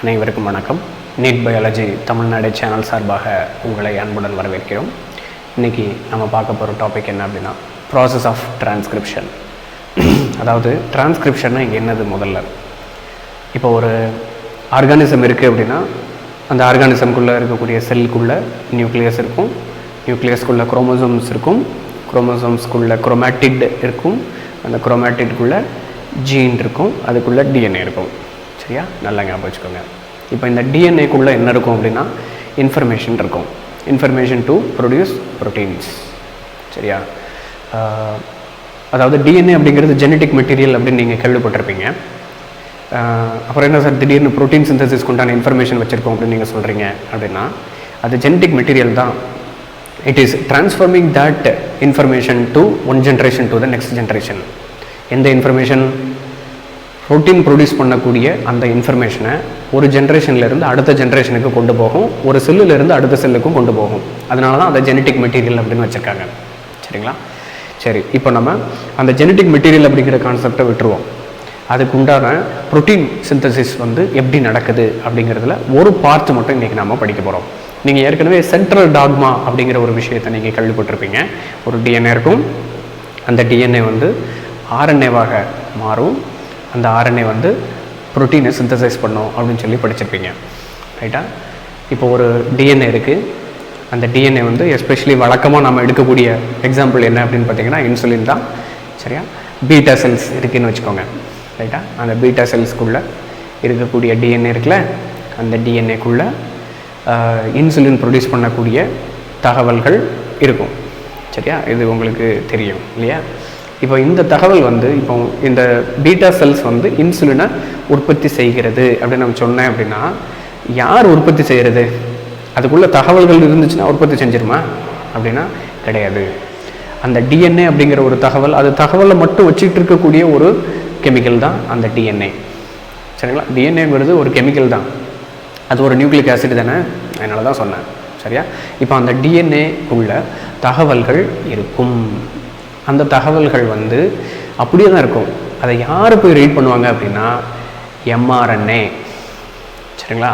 அனைவருக்கும் வணக்கம். NEET biology Tamil Nadu channel சார்பாக உங்களை அன்புடன் வரவேற்கிறோம். இன்றைக்கி நம்ம பார்க்க போகிற டாபிக் என்ன அப்படின்னா ப்ராசஸ் ஆஃப் டிரான்ஸ்கிரிப்ஷன். அதாவது டிரான்ஸ்கிரிப்ஷன்னா இங்கே என்னது? முதல்ல இப்போ ஒரு ஆர்கானிசம் இருக்குது அப்படின்னா அந்த ஆர்கானிசம்குள்ளே இருக்கக்கூடிய செல்லுக்குள்ளே நியூக்ளியஸ் இருக்கும், நியூக்ளியஸ்குள்ளே குரோமோசோம்ஸ் இருக்கும், குரோமோசோம்ஸ்குள்ளே குரோமேட்டிட் இருக்கும், அந்த குரோமேட்டிட்குள்ளே ஜீன் இருக்கும், அதுக்குள்ளே டிஎன்ஏ இருக்கும். சரியா? நல்லா ஞாபகம் வச்சுக்கோங்க. இப்போ இந்த டிஎன்ஏக்குள்ளே என்ன இருக்கும் அப்படின்னா இன்ஃபர்மேஷன் இருக்கும், இன்ஃபர்மேஷன் டு ப்ரொடியூஸ் ப்ரோட்டீன்ஸ். சரியா? அதாவது டிஎன்ஏ அப்படிங்கிறது ஜெனட்டிக் மெட்டீரியல் அப்படின்னு நீங்கள் கேள்விப்பட்டிருப்பீங்க. அப்புறம் என்ன சார் திடீர்னு ப்ரோட்டீன் சிந்தசிஸ்க்கு உண்டான இன்ஃபர்மேஷன் வச்சுருக்கோம் அப்படின்னு நீங்கள் சொல்கிறீங்க அப்படின்னா அது ஜெனட்டிக் மெட்டீரியல் தான். It is transforming that information to one generation to the next generation. எந்த இன்ஃபர்மேஷன்? ப்ரோட்டீன் ப்ரொடியூஸ் பண்ணக்கூடிய அந்த இன்ஃபர்மேஷனை ஒரு ஜென்ரேஷன்லேருந்து அடுத்த ஜென்ரேஷனுக்கு கொண்டு போகும், ஒரு செல்லுலேருந்து அடுத்த செல்லுக்கும் கொண்டு போகும். அதனால தான் அதை ஜெனட்டிக் மெட்டீரியல் அப்படின்னு வச்சுருக்காங்க. சரிங்களா? சரி, இப்போ நம்ம அந்த ஜெனட்டிக் மெட்டீரியல் அப்படிங்கிற கான்செப்டை விட்டுருவோம். அதுக்கு உண்டான ப்ரோட்டீன் சிந்தசிஸ் எப்படி நடக்குது அப்படிங்கிறதுல ஒரு பார்ட் மட்டும் இன்றைக்கி நம்ம படிக்க போகிறோம். நீங்கள் ஏற்கனவே சென்ட்ரல் டாக்மா அப்படிங்கிற ஒரு விஷயத்தை நீங்கள் கேள்விப்பட்டிருப்பீங்க. ஒரு டிஎன்ஏ இருக்கும், அந்த டிஎன்ஏ ஆர்என்ஏவாக மாறும், அந்த ஆர்என்ஏ ப்ரோட்டீனை சிந்தசைஸ் பண்ணும் அப்படின்னு சொல்லி படிச்சிருப்பீங்க. ரைட்டா? இப்போ ஒரு டிஎன்ஏ இருக்குது, அந்த டிஎன்ஏ எஸ்பெஷலி வழக்கமாக நம்ம எடுக்கக்கூடிய எக்ஸாம்பிள் என்ன அப்படின்னு பார்த்தீங்கன்னா இன்சுலின் தான். சரியா? பீட்டா செல்ஸ் இருக்குதுன்னு வச்சுக்கோங்க. ரைட்டா? அந்த பீட்டா செல்ஸ்க்குள்ளே இருக்கக்கூடிய டிஎன்ஏ இருக்குல்ல, அந்த டிஎன்ஏக்குள்ளே இன்சுலின் ப்ரொடியூஸ் பண்ணக்கூடிய தகவல்கள் இருக்கும். சரியா? இது உங்களுக்கு தெரியும் இல்லையா? இப்போ இந்த தகவல் இப்போ இந்த பீட்டா செல்ஸ் இன்சுலினை உற்பத்தி செய்கிறது அப்படின்னு நம்ம சொன்னேன் அப்படின்னா யார் உற்பத்தி செய்கிறது? அதுக்குள்ள தகவல்கள் இருந்துச்சுன்னா உற்பத்தி செஞ்சிருமா அப்படின்னா கிடையாது. அந்த டிஎன்ஏ அப்படிங்கிற ஒரு தகவல், அது தகவலை மட்டும் வச்சுக்கிட்டு இருக்கக்கூடிய ஒரு கெமிக்கல் தான் அந்த டிஎன்ஏ. சரிங்களா? டிஎன்ஏங்கிறது ஒரு கெமிக்கல் தான், அது ஒரு நியூக்ளிக் ஆசிட் தானே, அதனால தான் சொன்னேன். சரியா? இப்போ அந்த டிஎன்ஏக்குள்ள தகவல்கள் இருக்கும். அந்த தகவல்கள் அப்படியே தான் இருக்கும். அதை யார் போய் ரீட் பண்ணுவாங்க அப்படின்னா mRNA. சரிங்களா?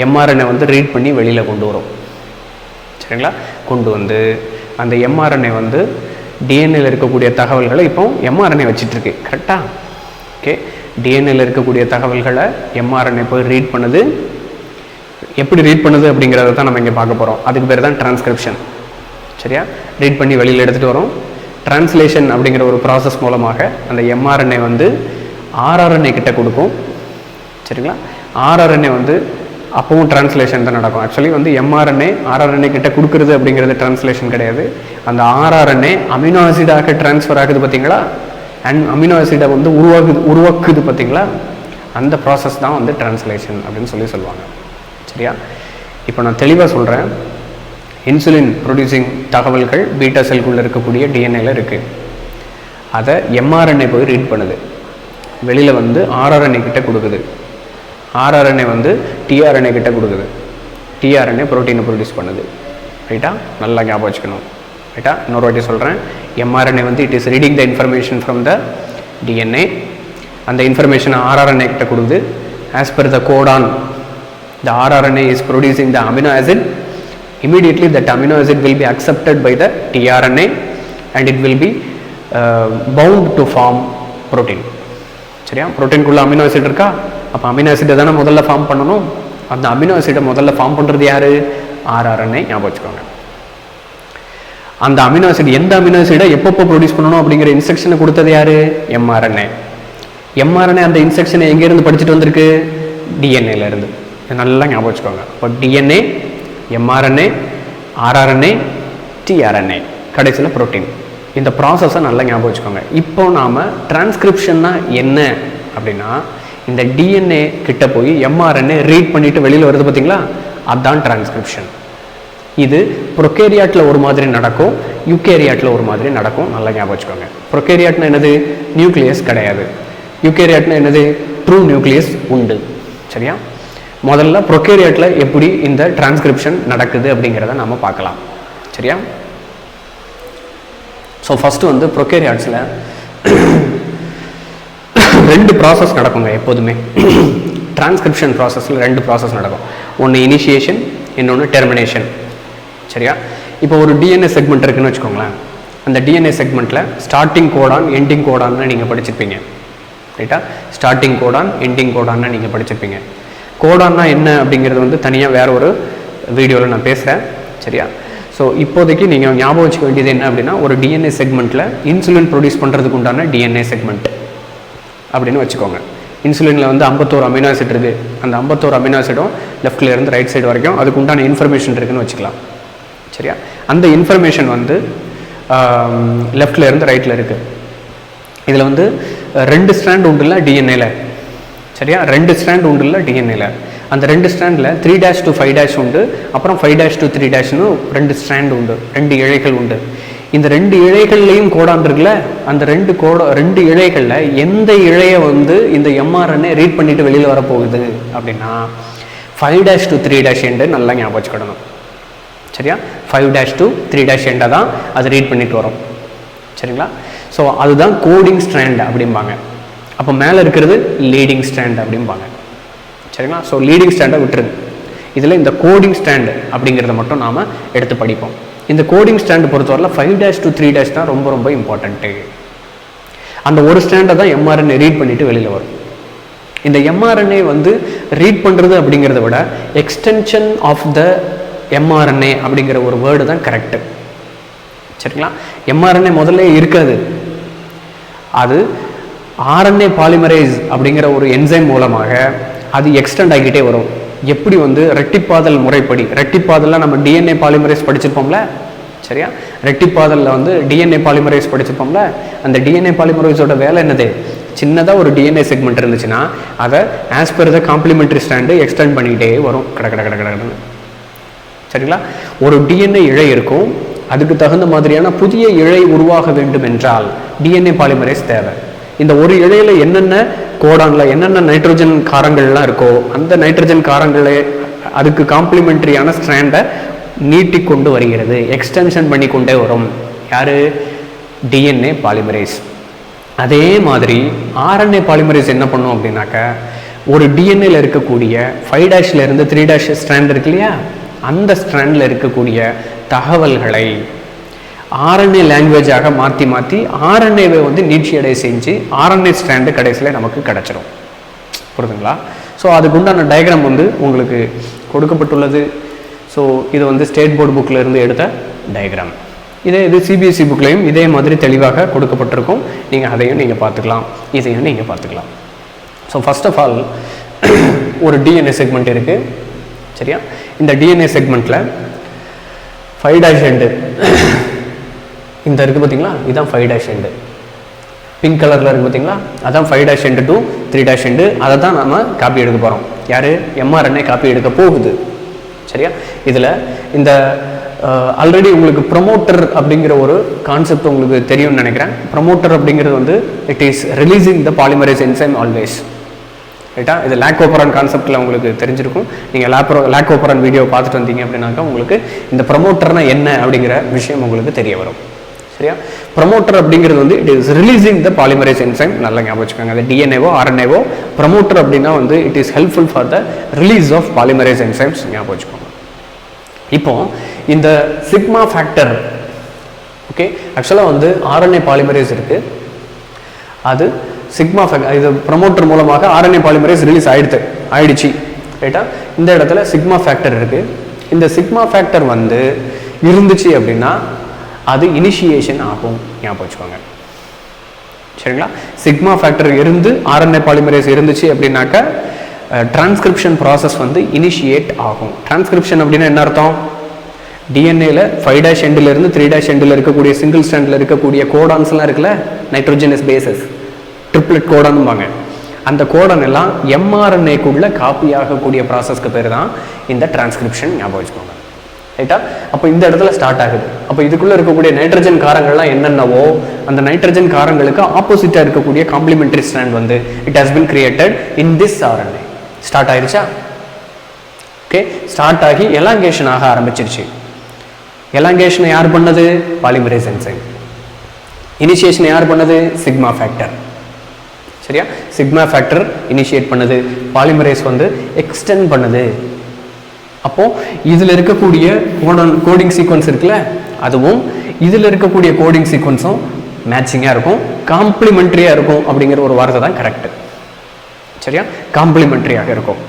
mRNA ரீட் பண்ணி வெளியில் கொண்டு வரும். சரிங்களா? கொண்டு அந்த mRNA டிஎன்ஏல இருக்கக்கூடிய தகவல்களை இப்போ mRNA வச்சிட்ருக்கு. கரெக்டாக? ஓகே. டிஎன்ஏல இருக்கக்கூடிய தகவல்களை mRNA போய் ரீட் பண்ணுது. எப்படி ரீட் பண்ணுது அப்படிங்கிறத தான் நம்ம இங்கே பார்க்க போகிறோம். அதுக்கு பேர் தான் டிரான்ஸ்கிரிப்ஷன். சரியா? ரீட் பண்ணி வெளியில் எடுத்துகிட்டு வரும். டிரான்ஸ்லேஷன் அப்படிங்கிற ஒரு ப்ராசஸ் மூலமாக அந்த mRNA rRNA கிட்ட கொடுக்கும். சரிங்களா? rRNA அப்பவும் டிரான்ஸ்லேஷன் தான் நடக்கும். ஆக்சுவலி mRNA rRNA கிட்ட கொடுக்குறது அப்படிங்கிறது டிரான்ஸ்லேஷன் கிடையாது. அந்த rRNA அமினோ ஆசிடாக டிரான்ஸ்ஃபர் ஆகுது பார்த்தீங்களா, அண்ட் அமினோ ஆசிடை உருவாக்குது பார்த்தீங்களா, அந்த ப்ராசஸ் தான் டிரான்ஸ்லேஷன் அப்படின்னு சொல்லுவாங்க. சரியா? இப்போ நான் தெளிவாக சொல்கிறேன். இன்சுலின் ப்ரொடியூசிங் தகவல்கள் பீட்டா செல்குள்ளே இருக்கக்கூடிய டிஎன்ஏல இருக்குது. அதை mRNA போய் ரீட் பண்ணுது, வெளியில் rRNA கிட்ட கொடுக்குது. rRNA tRNA கிட்ட கொடுக்குது. tRNA ப்ரோட்டீனை ப்ரொடியூஸ் பண்ணுது. ரைட்டா? நல்லா ஞாபகம் வச்சுக்கணும். ரைட்டா? இன்னொரு வாட்டி சொல்கிறேன். mRNA it is reading the information from the DNA. அந்த இன்ஃபர்மேஷனை rRNA கிட்ட கொடுக்குது. As per the Godan the rRNA is producing the amino acid. Immediately that amino acid will be accepted by the tRNA and it will be bound to form protein. சரியா? புரோட்டீனுக்குள்ள amino acid இருக்கா, அப்போ amino ஆசிடை தானே முதல்ல form பண்ணணும். அந்த amino ஆசிடை முதல்ல form பண்ணுறது யார்? rRNA. ஞாபகம் வச்சுக்கோங்க. அந்த அமினோ ஆசிட் எந்த அமினோ ஆசிடை எப்பப்போ ப்ரொடியூஸ் பண்ணணும் அப்படிங்கிற இன்ஸ்ட்ரக்ஷனை கொடுத்தது யார்? mRNA. mRNA அந்த இன்ஸ்ட்ரக்ஷனை எங்கேருந்து படிச்சுட்டு வந்திருக்கு? டிஎன்ஏலேருந்து. நல்லா ஞாபகம் வச்சுக்கோங்க. இப்போ டிஎன்ஏ, mRNA, rRNA, tRNA, கடைசியில் ப்ரோட்டீன். இந்த ப்ராசஸை நல்லா ஞாபகம் வச்சுக்கோங்க. இப்போ நாம் டிரான்ஸ்கிரிப்ஷன்னா என்ன அப்படின்னா இந்த டிஎன்ஏ கிட்ட போய் mRNA ரீட் பண்ணிவிட்டு வெளியில் வருது பார்த்தீங்களா, அதுதான் டிரான்ஸ்கிரிப்ஷன். இது ப்ரொகேரியாட்டில் ஒரு மாதிரி நடக்கும், யூகேரியாட்டில் ஒரு மாதிரி நடக்கும். நல்லா ஞாபகம் வச்சுக்கோங்க. ப்ரொகேரியாட்னா என்னது? நியூக்ளியஸ் கிடையாது. யூகேரியாட்னா என்னது? ட்ரூ நியூக்ளியஸ் உண்டு. சரியா? முதல்ல ப்ரொகேரியாட்டில் எப்படி இந்த டிரான்ஸ்கிரிப்ஷன் நடக்குது அப்படிங்கிறத நம்ம பார்க்கலாம். சரியா? ஸோ ஃபஸ்ட்டு ப்ரொகேரியாட்ஸில் ரெண்டு ப்ராசஸ் நடக்குங்க எப்போதுமே. டிரான்ஸ்கிரிப்ஷன் ப்ராசஸில் ரெண்டு ப்ராசஸ் நடக்கும். ஒன்று இனிஷியேஷன், இன்னொன்று டெர்மினேஷன். சரியா? இப்போ ஒரு டிஎன்ஏ செக்மெண்ட் இருக்குன்னு வச்சுக்கோங்களேன். அந்த டிஎன்ஏ செக்மெண்ட்டில் ஸ்டார்டிங் கோடான், எண்டிங் கோடான்னு நீங்கள் படிச்சிருப்பீங்க. ரைட்டா? ஸ்டார்டிங் கோடான், எண்டிங் கோடான்னு நீங்கள் படிச்சிருப்பீங்க. கோடான்னா என்ன அப்படிங்கிறது வந்து தனியாக வேறு ஒரு வீடியோவில் நான் பேசுகிறேன். சரியா? ஸோ இப்போதைக்கு நீங்கள் ஞாபகம் வச்சுக்க வேண்டியது என்ன அப்படின்னா, ஒரு டிஎன்ஏ செக்மெண்ட்டில் இன்சுலின் ப்ரொடியூஸ் பண்ணுறதுக்கு உண்டான டிஎன்ஏ செக்மெண்ட் அப்படின்னு வச்சுக்கோங்க. இன்சுலினில் வந்து 51 அமினோ ஆசிட் இருக்குது. அந்த 51 அமினோ ஆசிடும் லெஃப்ட்லேருந்து ரைட் சைடு வரைக்கும் அதுக்கு உண்டான இன்ஃபர்மேஷன் இருக்குதுன்னு வச்சுக்கலாம். சரியா? அந்த இன்ஃபர்மேஷன் வந்து லெஃப்ட்லேருந்து ரைட்டில் இருக்குது. இதில் வந்து 2 ஸ்ட்ராண்ட் உண்டு இல்லை டிஎன்ஏல. சரியா? 2 ஸ்ட்ராண்ட் உண்டு இல்லை டிஎன்ஏல. அந்த 2 ஸ்ட்ராண்டில் 3' to 5' உண்டு, அப்புறம் 5' to 3'ன்னு 2 ஸ்ட்ராண்ட் உண்டு, 2 இழைகள் உண்டு. இந்த 2 இழைகள்லையும் கோடான் இருக்குல்ல, அந்த 2 இழைகளில் எந்த இழையை வந்து இந்த mRNA ரீட் பண்ணிட்டு வெளியில் வரப்போகுது அப்படின்னா 5' to 3' எண்டு நல்லா ஞாபகம் வச்சுக்கிடணும். சரியா? 5' to 3' எண்டை தான் அது ரீட் பண்ணிட்டு வரும். சரிங்களா? ஸோ அதுதான் கோடிங் ஸ்ட்ராண்ட் அப்படிம்பாங்க. அப்போ மேலே இருக்கிறது லீடிங் ஸ்ட்ராண்ட் அப்படிம்பாங்க. சரிங்களா? ஸோ லீடிங் ஸ்ட்ராண்டை விட்டுருங்க. இதில் இந்த கோடிங் ஸ்ட்ராண்ட் அப்படிங்கிறத மட்டும் நாம் எடுத்து படிப்போம். இந்த கோடிங் ஸ்ட்ராண்ட் பொறுத்தவரையில் 5' to 3' தான் ரொம்ப ரொம்ப இம்பார்ட்டண்ட்டு. அந்த ஒரு ஸ்ட்ராண்டை தான் mRNA ரீட் பண்ணிட்டு வெளியில் வரும். இந்த mRNA வந்து ரீட் பண்ணுறது அப்படிங்கிறத விட எக்ஸ்டென்ஷன் ஆஃப் த mRNA அப்படிங்கிற ஒரு வேர்டு தான் கரெக்டு. சரிங்களா? mRNA முதல்ல இருக்காது. அது RNA பாலிமரேஸ் அப்படிங்கிற ஒரு என்சைம் மூலமாக அது எக்ஸ்டெண்ட் ஆகிட்டே வரும். எப்படி வந்து ரெட்டிப்பாதல் முறைப்படி, ரெட்டிப்பாதலில் நம்ம டிஎன்ஏ பாலிமரேஸ் படிச்சிருப்போம்ல. சரியா? ரெட்டிப்பாதலில் வந்து டிஎன்ஏ பாலிமரேஸ் படிச்சிருப்போம்ல. அந்த டிஎன்ஏ பாலிமரேஸோட வேலை என்னது? சின்னதாக ஒரு டிஎன்ஏ செக்மெண்ட் இருந்துச்சுன்னா அதை as per the complimentary strand extend பண்ணிக்கிட்டே வரும் கடன்னு. சரிங்களா? ஒரு டிஎன்ஏ இழை இருக்கும். அதுக்கு தகுந்த மாதிரியான புதிய இழை உருவாக வேண்டும் என்றால் டிஎன்ஏ பாலிமரேஸ் தேவை. இந்த ஒரு இழையில என்னென்ன கோடான்ல என்னென்ன நைட்ரோஜன் காரங்கள்லாம் இருக்கோ அந்த நைட்ரோஜன் காரங்களே அதுக்கு காம்ப்ளிமெண்ட்ரியான ஸ்ட்ராண்டை நீட்டி கொண்டு வருகிறது, எக்ஸ்டென்ஷன் பண்ணி கொண்டே வரும். யாரு? DNA polymerase. அதே மாதிரி ஆர்என்ஏ பாலிமரேஸ் என்ன பண்ணும் அப்படின்னாக்க, ஒரு டிஎன்ஏல இருக்கக்கூடிய 5' 3' ஸ்ட்ராண்ட் இருக்கு இல்லையா, அந்த ஸ்ட்ராண்டில் இருக்கக்கூடிய தகவல்களை ஆர்என்ஏ லாங்குவேஜாக மாற்றி ஆர்என்ஏவை வந்து நீட்சியடை செஞ்சு ஆர்என்ஏ ஸ்ட்ராண்டு கடைசியில் நமக்கு கிடச்சிரும். புரியுதுங்களா? ஸோ அதுக்கு உண்டான டயக்ராம் வந்து உங்களுக்கு கொடுக்கப்பட்டுள்ளது. ஸோ இது வந்து ஸ்டேட் போர்டு புக்கில் இருந்து எடுத்த டயக்ராம். இது சிபிஎஸ்சி புக்லையும் இதே மாதிரி தெளிவாக கொடுக்கப்பட்டிருக்கும். நீங்கள் அதையும் நீங்கள் பார்த்துக்கலாம், இதையும் நீங்கள் பார்த்துக்கலாம். ஸோ ஃபர்ஸ்ட் ஆஃப் ஆல் ஒரு டிஎன்ஏ செக்மெண்ட் இருக்குது. சரியா? இந்த டிஎன்ஏ செக்மெண்ட்டில் 5' எண்டு இந்த இருக்குது பார்த்தீங்களா, இதுதான் 5' எண்டு. பிங்க் கலரில் இருக்குது பார்த்தீங்களா, அதான் 5' எண்டு to 3' எண்டு. அதை தான் நம்ம காப்பி எடுக்க போகிறோம். யார்? mRNA காப்பி எடுக்க போகுது. சரியா? இதில் இந்த ஆல்ரெடி உங்களுக்கு ப்ரொமோட்டர் அப்படிங்கிற ஒரு கான்செப்ட் உங்களுக்கு தெரியும்னு நினைக்கிறேன். ப்ரொமோட்டர் அப்படிங்கிறது வந்து it is releasing the polymerase enzyme always. ரைட்டா? இது லாக்கோபரான் கான்செப்டில் உங்களுக்கு தெரிஞ்சிருக்கும். நீங்கள் லாக்கோபரான் வீடியோ பார்த்துட்டு வந்தீங்க அப்படின்னாக்கா உங்களுக்கு இந்த ப்ரொமோட்டர்னா என்ன அப்படிங்கிற விஷயம் உங்களுக்கு தெரிய வரும். சரியா? ப்ரொமோட்டர் அப்படிங்கிறது வந்து it is releasing the polymerase enzyme. நல்லா ஞாபகம் வச்சுக்கோங்க. அது டிஎன்ஏவோ ஆர்என்ஏவோ ப்ரொமோட்டர் அப்படின்னா வந்து it is helpful for the release of polymerase enzymes. ஞாபகம் வச்சுக்கோங்க. இப்போ இந்த சிக்மா ஃபேக்டர், ஓகே, ஆக்சுவலாக வந்து ஆர்என்ஏ பாலிமரேஸ் இருக்குது. அது சிக்மா ஃபேக்டர், இது ப்ரொமோட்டர் மூலமாக ஆர்என்ஏ பாலிமரேஸ் ரிலீஸ் ஆயிடுச்சு. ரைட்டா? இந்த இடத்துல சிக்மா ஃபேக்டர் இருக்குது. இந்த சிக்மா ஃபேக்டர் வந்து இருந்துச்சு அப்படின்னா அது இனிஷியேஷன் ஆகும். ஞாபகம் வச்சுக்கோங்க. சரிங்களா? சிக்மா ஃபேக்டர் இருந்து ஆர்என்ஏ பாலிமரேஸ் இருந்துச்சு அப்படின்னாக்க டிரான்ஸ்கிரிப்ஷன் ப்ராசஸ் வந்து இனிஷியேட் ஆகும். டிரான்ஸ்கிரிப்ஷன் அப்படின்னா என்ன அர்த்தம்? டிஎன்ஏல 5' எண்டிலிருந்து 3' எண்டில் இருக்கக்கூடிய சிங்கிள் ஸ்ட்ராண்டில் இருக்கக்கூடிய கோடான்ஸ்லாம் இருக்குல்ல, நைட்ரோஜனஸ் பேசஸ், ட்ரிப்ளெட் கோடான்பாங்க. அந்த கோடன் எல்லாம் mRNAக்குள்ள காப்பி ஆகக்கூடிய ப்ராசஸ்க்கு பேர் தான் இந்த டிரான்ஸ்கிரிப்ஷன். ஞாபகம் வச்சுக்கோங்க. ரைட்டா? அப்போ இந்த இடத்துல ஸ்டார்ட் ஆகுது. அப்போ இதுக்குள்ளே இருக்கக்கூடிய நைட்ரஜன் காரங்கள்லாம் என்னென்னவோ அந்த நைட்ரஜன் காரங்களுக்கு ஆப்போசிட்டாக இருக்கக்கூடிய காம்ப்ளிமெண்டரி ஸ்ட்ராண்ட் வந்து it has been created in this RNA. Start ஆயிடுச்சா? ஓகே, ஸ்டார்ட் ஆகி எலாங்கேஷன் ஆக ஆரம்பிச்சிருச்சு. எலாங்கேஷனை யார் பண்ணது? Polymerase enzyme. இனிஷியேஷன் யார் பண்ணது? Sigma factor. சரியா? சிக்மா ஃபேக்டர் இனிஷியேட் பண்ணுது, பாலிமரேஸ் வந்து எக்ஸ்டெண்ட் பண்ணுது. அப்போ இதில் இருக்கக்கூடிய கோடிங் சீக்வன்ஸ் இருக்குல்ல, அதுவும் இதில் இருக்கக்கூடிய கோடிங் சீக்வன்ஸும் மேட்சிங்காக இருக்கும், காம்ப்ளிமெண்ட்ரியாக இருக்கும் அப்படிங்கிற ஒரு வார்த்தை தான் கரெக்டு. சரியா? காம்ப்ளிமெண்ட்ரியாக இருக்கும்.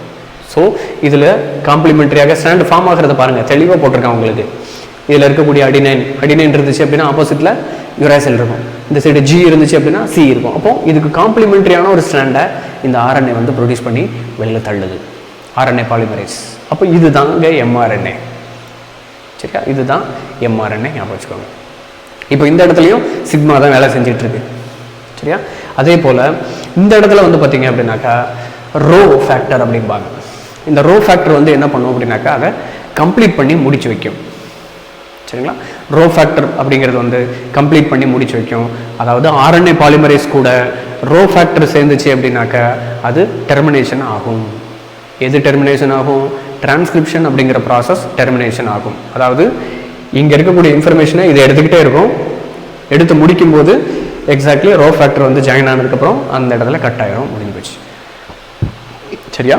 ஸோ இதில் காம்ப்ளிமெண்ட்ரியாக ஸ்டாண்ட் ஃபார்ம் ஆகிறத பாருங்கள், தெளிவாக போட்டிருக்காங்க உங்களுக்கு. இதில் இருக்கக்கூடிய அடினைன் இருந்துச்சு அப்படின்னா ஆப்போசிட்டில் யுராசில் இருக்கும், இந்த சைடு ஜி இருந்துச்சு அப்படின்னா சி இருக்கும். அப்போ இதுக்கு காம்ப்ளிமெண்ட்ரியான ஒரு ஸ்டாண்டை இந்த ஆர்என்ஏ வந்து ப்ரொடியூஸ் பண்ணி வெளியில் தள்ளுது, ஆர்என்ஏ பாலிமரேஸ். அப்போ இதுதாங்க எம்ஆர்என்ஏ. சரியா? இதுதான் எம்ஆர்என்ஏ, ஞாபகம் வச்சுக்கோங்க. இப்போ இந்த இடத்துலையும் சிக்மா தான் வேலை செஞ்சுட்டு இருக்கு. சரியா? அதே போல் இந்த இடத்துல வந்து பார்த்தீங்க அப்படின்னாக்கா ரோ ஃபேக்டர் அப்படிம்பாங்க. இந்த ரோ ஃபேக்டர் வந்து என்ன பண்ணும் அப்படின்னாக்கா அதை கம்ப்ளீட் பண்ணி முடிச்சு வைக்கும். சரிங்களா? ரோ ஃபேக்டர் அப்படிங்கிறது வந்து கம்ப்ளீட் பண்ணி முடிச்சு வைக்கும். அதாவது ஆர்என்ஏ பாலிமரேஸ் கூட ரோ ஃபேக்டர் சேர்ந்துச்சு அப்படின்னாக்கா அது டெர்மினேஷன் ஆகும். எது டெர்மினேஷன் ஆகும்? டிரான்ஸ்கிரிப்ஷன் அப்படிங்கிற ப்ராசஸ் டெர்மினேஷன் ஆகும். அதாவது இங்கே இருக்கக்கூடிய இன்ஃபர்மேஷனை இதை எடுத்துக்கிட்டே இருக்கும், எடுத்து முடிக்கும்போது எக்ஸாக்ட்லி ரோ ஃபேக்டர் வந்து ஜாயின் ஆனதுக்கப்புறம் அந்த இடத்துல கட் ஆயிரும், முடிஞ்சு போச்சு. சரியா?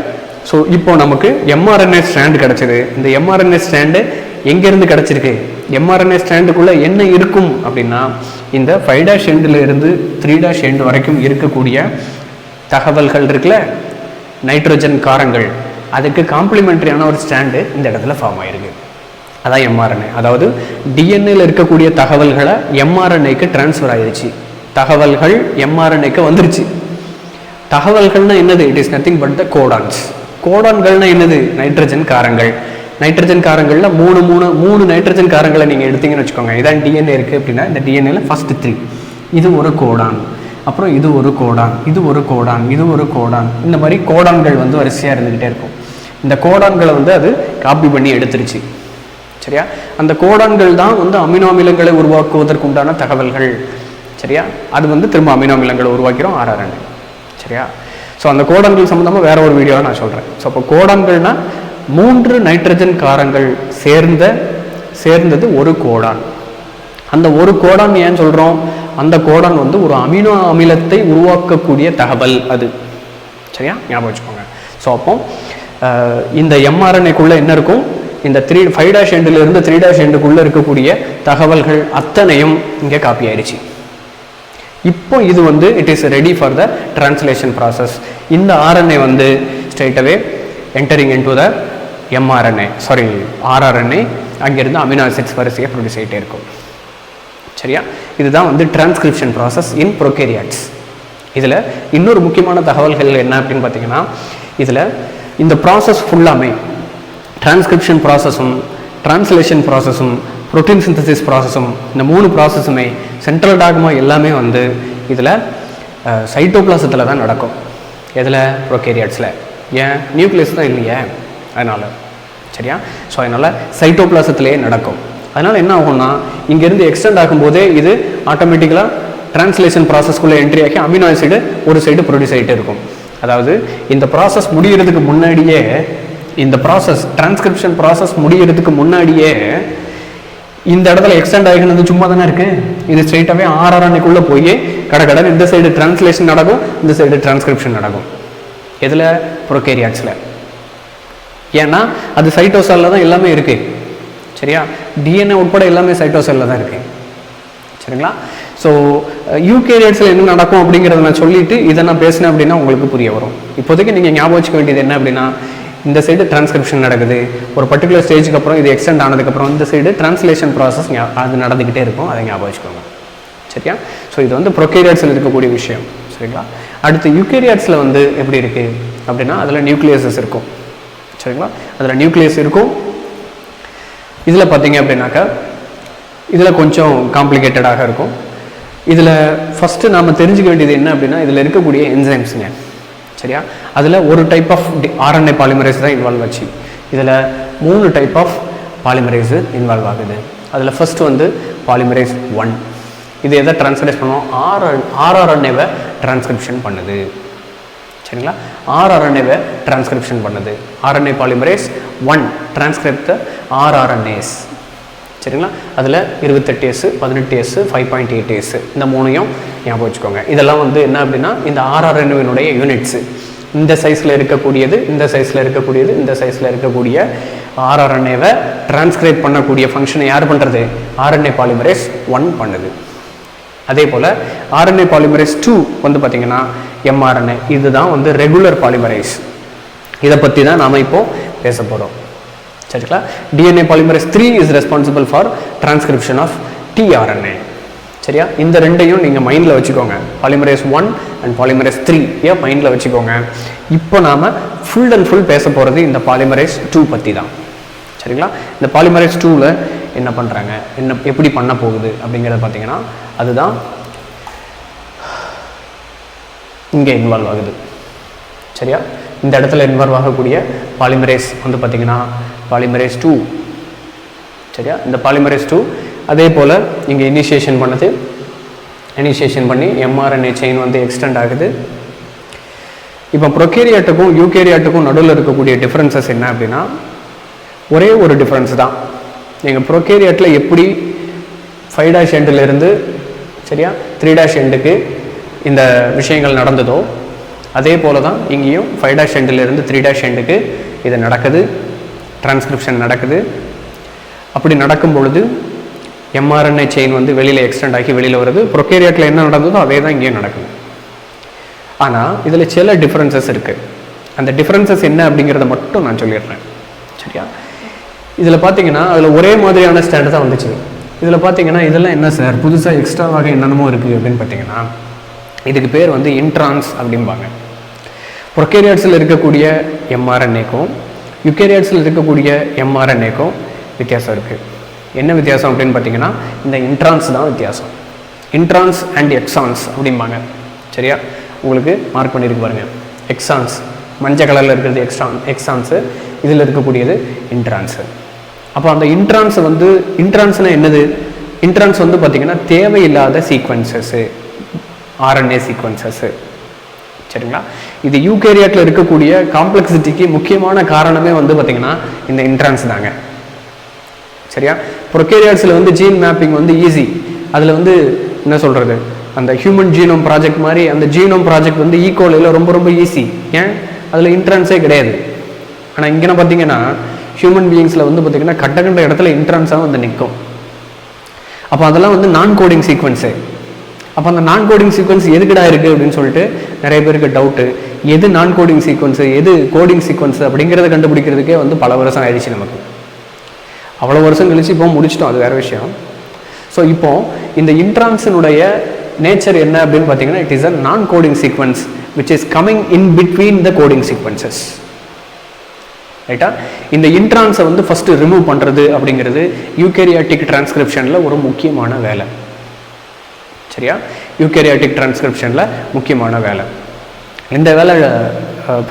ஸோ இப்போ நமக்கு எம்ஆர்என்ஏ ஸ்டாண்டு கிடச்சிது. இந்த எம்ஆர்என்ஏ ஸ்டாண்டு எங்கேருந்து கிடச்சிருக்கு? எம்ஆர்என்ஏ ஸ்டாண்டுக்குள்ளே என்ன இருக்கும் அப்படின்னா இந்த 5' எண்டில் இருந்து 3' எண்டு வரைக்கும் இருக்கக்கூடிய தகவல்கள் இருக்குல்ல, நைட்ரோஜன் காரங்கள், அதுக்கு காம்ப்ளிமெண்ட்ரியான ஒரு ஸ்டாண்டு இந்த இடத்துல ஃபார்ம் ஆயிருக்கு. அதான் எம்ஆர்என்ஏ. அதாவது டிஎன்ஏல இருக்கக்கூடிய தகவல்களை எம்ஆர்என்ஏக்கு டிரான்ஸ்ஃபர் ஆயிடுச்சு, தகவல்கள் எம்ஆர்என்ஏக்கு வந்துருச்சு. தகவல்கள்னா என்னது? It is nothing but the codons. கோடான்கள்னா என்னது? நைட்ரஜன் காரங்கள். நைட்ரஜன் காரங்களில் மூணு நைட்ரஜன் காரங்களை நீங்கள் எடுத்தீங்கன்னு வச்சுக்கோங்க. இதான் டிஎன்ஏ இருக்குது அப்படின்னா இந்த டிஎன்ஏல ஃபர்ஸ்ட் 3 இது ஒரு கோடான், அப்புறம் இது ஒரு கோடான், இது ஒரு கோடான், இது ஒரு கோடான். இந்த மாதிரி கோடான்கள் வந்து வரிசையாக இருந்துக்கிட்டே இருக்கும். இந்த கோடான்களை வந்து அது காப்பி பண்ணி எடுத்துருச்சு. சரியா? அந்த கோடான்கள் தான் வந்து அமினோ அமிலங்களை உருவாக்குவதற்கு உண்டான தகவல்கள். சரியா? அது வந்து திரும்ப அமினோ அமிலங்களை உருவாக்கிறோம் rRNA. சரியா? ஸோ அந்த கோடான்கள் சம்மந்தமாக வேற ஒரு வீடியோவை நான் சொல்கிறேன். ஸோ அப்போ கோடான்கள்னா 3 நைட்ரஜன் காரங்கள் சேர்ந்தது ஒரு கோடான். அந்த ஒரு கோடான் ஏன் சொல்கிறோம்? அந்த கோடான் வந்து ஒரு அமினோ அமிலத்தை உருவாக்கக்கூடிய தகவல் அது. சரியா? ஞாபகம் வச்சுக்கோங்க. ஸோ அப்போ இந்த எம்ஆர்என்ஏக்குள்ளே என்ன இருக்கும்? இந்த 5' எண்டிலிருந்து 3' எண்டுக்குள்ளே இருக்கக்கூடிய தகவல்கள் அத்தனையும் இங்கே காப்பி ஆயிடுச்சு. இப்போ இது வந்து it is ready for the translation process. இந்த ஆர்என்ஏ வந்து straight away entering in to the rRNA, அங்கேருந்து அமினோ ஆசிட்ஸ் வரிசையை ப்ரொடியூஸ் ஆகிட்டே இருக்கும். சரியா? இதுதான் வந்து டிரான்ஸ்கிரிப்ஷன் ப்ராசஸ் இன் ப்ரோகேரியாட்ஸ். இதில் இன்னொரு முக்கியமான தகவல்கள் என்ன அப்படின்னு பார்த்தீங்கன்னா, இதில் இந்த ப்ராசஸ் ஃபுல்லாமே டிரான்ஸ்கிரிப்ஷன் ப்ராசஸும் டிரான்ஸ்லேஷன் ப்ராசஸும் புரோட்டீன் சிந்தசிஸ் ப்ராசஸும், இந்த 3 ப்ராசஸுமே சென்ட்ரல் டாக்மா எல்லாமே வந்து இதில் சைட்டோபிளாசத்தில் தான் நடக்கும். எதில்? ப்ரோகேரியாட்ஸில். ஏன்? நியூக்ளியஸ் தான் இல்லையே, அதனால். சரியா? ஸோ அதனால் சைட்டோபிளாசத்திலேயே நடக்கும். அதனால் என்ன ஆகும்னா இங்கேருந்து எக்ஸ்டெண்ட் ஆகும்போதே இது ஆட்டோமேட்டிக்கலாக டிரான்ஸ்லேஷன் ப்ராசஸ்க்குள்ளே என்ட்ரி ஆகி அமினோ ஆசிட் ஒரு சைடு ப்ரொடியூஸ் ஆகிட்டே இருக்கும். அதாவது இந்த ப்ராசஸ் முடிகிறதுக்கு முன்னாடியே, இந்த ப்ராசஸ் டிரான்ஸ்கிரிப்ஷன் ப்ராசஸ் முடிகிறதுக்கு முன்னாடியே இந்த இடத்துல எக்ஸ்டெண்ட் ஆகினது சும்மா தானே இருக்குது. இது ஸ்ட்ரெயிட்டாகவே rRNAக்குள்ளே போய் கடகடன் இந்த சைடு டிரான்ஸ்லேஷன் நடக்கும், இந்த சைடு டிரான்ஸ்கிரிப்ஷன் நடக்கும். எதில்? ப்ரோகேரியாட்ஸில். ஏன்னா அது சைட்டோசெல்லில் தான் எல்லாமே இருக்குது. சரியா? டிஎன்ஏ உட்பட எல்லாமே சைட்டோசெல்லில் தான் இருக்குது. சரிங்களா? ஸோ யூகேரியாட்ஸில் என்ன நடக்கும் அப்படிங்கிறத நான் சொல்லிவிட்டு இதை நான் பேசினேன் அப்படின்னா உங்களுக்கு புரிய வரும். இப்போதைக்கு நீங்கள் ஞாபகம் வச்சுக்க வேண்டியது என்ன அப்படின்னா, இந்த சைடு டிரான்ஸ்கிரிப்ஷன் நடக்குது, ஒரு பர்டிகுலர் ஸ்டேஜுக்கு அப்புறம் இது எக்ஸ்டெண்ட் ஆனதுக்கப்புறம் இந்த சைடு டிரான்ஸ்லேஷன் ப்ராசஸ் அது நடந்துக்கிட்டே இருக்கும். அதை ஞாபகம் வச்சுக்கோங்க. சரியா? ஸோ இது வந்து ப்ரோகேரியாட்ஸில் இருக்கக்கூடிய விஷயம். சரிங்களா? அடுத்து யூகேரியாட்ஸில் வந்து எப்படி இருக்குது அப்படின்னா, அதில் நியூக்ளியஸஸ் இருக்கும். சரிங்களா? அதில் நியூக்ளியஸ் இருக்கும். இதில் பார்த்தீங்க அப்படின்னாக்கா இதில் கொஞ்சம் காம்ப்ளிகேட்டடாக இருக்கும். இதில் ஃபஸ்ட்டு நாம் தெரிஞ்சுக்க வேண்டியது என்ன அப்படின்னா, இதில் இருக்கக்கூடிய என்சைம்ஸுங்க. சரியா? அதில் ஒரு டைப் ஆஃப் RNA பாலிமரேஸ் தான் இன்வால்வ் ஆச்சு. இதில் 3 டைப் ஆஃப் பாலிமரேஸு இன்வால்வ் ஆகுது. அதில் ஃபர்ஸ்ட் வந்து பாலிமரேஸ் 1. இது எதை டிரான்ஸ்லேட் பண்ணுவோம்? rRNAவை டிரான்ஸ்கிரிப்ஷன் பண்ணுது. சரிங்களா? rRNAவை டிரான்ஸ்கிரிப்ஷன் பண்ணுது. RNA பாலிமரேஸ் 1 டிரான்ஸ்கிரைப் த rRNAs. சரிங்களா? அதில் 28S 18S 5.8S இந்த மூணையும் ஞாபகம் வச்சுக்கோங்க. இதெல்லாம் வந்து என்ன அப்படின்னா இந்த rRNA-வினுடைய யூனிட்ஸு. இந்த சைஸில் இருக்கக்கூடியது, இந்த சைஸில் இருக்கக்கூடியது, இந்த சைஸில் இருக்கக்கூடிய rRNA-வை டிரான்ஸ்கிரைப் பண்ணக்கூடிய ஃபங்க்ஷனை யார் பண்ணுறது? RNA பாலிமரேஸ் 1 பண்ணுது. அதே போல் RNA பாலிமரேஸ் 2 வந்து பார்த்திங்கன்னா mRNA, இதுதான் வந்து ரெகுலர் பாலிமரேஸ். இதை பற்றி தான் நாம் இப்போது பேச போகிறோம். சரிங்களா? DNA polymerase 3 is responsible for transcription of tRNA. சரியா? இந்த ரெண்டையும் நீங்கள் மைண்டில் வச்சுக்கோங்க. பாலிமரேஸ் 1 அண்ட் பாலிமரேஸ் 3 மைண்டில் வச்சுக்கோங்க. இப்போ நாம் ஃபுல் அண்ட் ஃபுல் பேச போகிறது இந்த பாலிமரேஸ் 2 பற்றி தான். சரிங்களா? இந்த பாலிமரேஸ் 2ல் என்ன பண்ணுறாங்க, என்ன எப்படி பண்ண போகுது அப்படிங்கிறத பார்த்தீங்கன்னா அதுதான் இங்கே இன்வால்வ் ஆகுது. சரியா? இந்த இடத்துல இன்வால்வ் ஆகக்கூடிய பாலிமரேஸ் வந்து பார்த்திங்கன்னா பாலிமரேஸ் 2. சரியா? இந்த பாலிமரேஸ் 2 அதே போல் இங்கே இனிஷியேஷன் பண்ணது, இனிஷியேஷன் பண்ணி mRNA செயின் வந்து எக்ஸ்டெண்ட் ஆகுது. இப்போ ப்ரோகேரியாட்டுக்கும் யூகேரியாட்டுக்கும் நடுவில் இருக்கக்கூடிய டிஃப்ரென்சஸ் என்ன அப்படின்னா ஒரே ஒரு டிஃப்ரென்ஸ் தான். எங்கள் ப்ரோகேரியாட்டில் எப்படி 5' எண்டிலிருந்து சரியா 3' எண்டுக்கு இந்த விஷயங்கள் நடந்ததோ அதே போல தான் இங்கேயும் 5' எண்டிலிருந்து 3' எண்டுக்கு இது நடக்குது, டிரான்ஸ்கிரிப்ஷன் நடக்குது. அப்படி நடக்கும் பொழுது mRNA செயின் வந்து வெளியில் எக்ஸ்டெண்ட் ஆகி வெளியில் வருது. ப்ரோகேரியாட்டில் என்ன நடந்ததோ அதே தான் இங்கேயும் நடக்குது. ஆனால் இதில் சில டிஃப்ரென்சஸ் இருக்குது. அந்த டிஃப்ரென்சஸ் என்ன அப்படிங்கிறத மட்டும் நான் சொல்லிடுறேன். சரியா? இதில் பார்த்தீங்கன்னா அதில் ஒரே மாதிரியான ஸ்டாண்டர்ட் தான் வந்துச்சு. இதில் பார்த்தீங்கன்னா இதெல்லாம் என்ன சார் புதுசாக எக்ஸ்ட்ராவாக என்னென்னமோ இருக்குது அப்படின்னு பார்த்தீங்கன்னா இதுக்கு பேர் வந்து இன்ட்ரான்ஸ் அப்படிம்பாங்க. ப்ரோகேரியாட்ஸில் இருக்கக்கூடிய mRNA-க்கும் யூகேரியாட்ஸில் இருக்கக்கூடிய mRNA-க்கும் வித்தியாசம் இருக்குது. என்ன வித்தியாசம் அப்படின்னு பார்த்தீங்கன்னா இந்த இன்ட்ரான்ஸ் தான் வித்தியாசம். இன்ட்ரான்ஸ் அண்ட் எக்ஸான்ஸ் அப்படிம்பாங்க. சரியா? உங்களுக்கு மார்க் பண்ணியிருக்கு பாருங்கள். எக்ஸான்ஸ் மஞ்சள் கலரில் இருக்கிறது எக்ஸான்ஸு, இதில் இருக்கக்கூடியது இன்ட்ரான்ஸு. அப்போ அந்த இன்ட்ரான்ஸ் வந்து இன்ட்ரான்ஸ்னால் என்னது? இன்ட்ரான்ஸ் வந்து பார்த்திங்கன்னா தேவையில்லாத சீக்வன்சஸ்ஸு, RNA சீக்வன்சஸ்ஸு. சரிங்களா? இது யூகேரியாட்டில் இருக்கக்கூடிய காம்ப்ளெக்சிட்டிக்கு முக்கியமான காரணமே வந்து பார்த்திங்கன்னா இந்த இன்ட்ரான்ஸ் தாங்க. சரியா? ப்ரோகேரியாட்ஸில் வந்து ஜீன் மேப்பிங் வந்து ஈஸி. அதில் வந்து என்ன சொல்கிறது, அந்த ஹியூமன் ஜீனோம் ப்ராஜெக்ட் மாதிரி அந்த ஜீனோம் ப்ராஜெக்ட் வந்து ஈகோலில் ரொம்ப ரொம்ப ஈஸி. ஏன்? அதில் இன்ட்ரான்ஸே கிடையாது. ஆனால் இங்கே பார்த்தீங்கன்னா ஹியூமன் பீயிங்ஸில் வந்து பார்த்திங்கன்னா கட்ட இடத்துல இன்ட்ரான்ஸாக வந்து நிற்கும். அப்போ அதெல்லாம் வந்து நான் கோடிங் சீக்வன்ஸு. அப்போ அந்த நான் கோடிங் சீக்வன்ஸ் எதுக்குடா இருக்குது அப்படின்னு சொல்லிட்டு நிறைய பேருக்கு டவுட்டு. எது நான் கோடிங் சீக்வன்ஸு எது கோடிங் சீக்வன்ஸு அப்படிங்கிறத கண்டுபிடிக்கிறதுக்கே வந்து பல வருஷம் ஆயிடுச்சு நமக்கு. அவ்வளோ வருஷம் கழிச்சு இப்போ முடிச்சிட்டோம், அது வேறு விஷயம். ஸோ இப்போ இந்த இன்ட்ரான்ஸினுடைய நேச்சர் என்ன அப்படின்னு பார்த்தீங்கன்னா இட் இஸ் அ நான் coding sequence which is coming in between the coding sequences. ரைட்டா? இந்த இன்ட்ரான்ஸை வந்து ஃபஸ்ட்டு ரிமூவ் பண்ணுறது அப்படிங்கிறது யூகேரியாட்டிக் டிரான்ஸ்கிரிப்ஷனில் ஒரு முக்கியமான வேலை. சரியா? யூகேரியாட்டிக் டிரான்ஸ்கிரிப்ஷனில் முக்கியமான வேலை. இந்த வேலை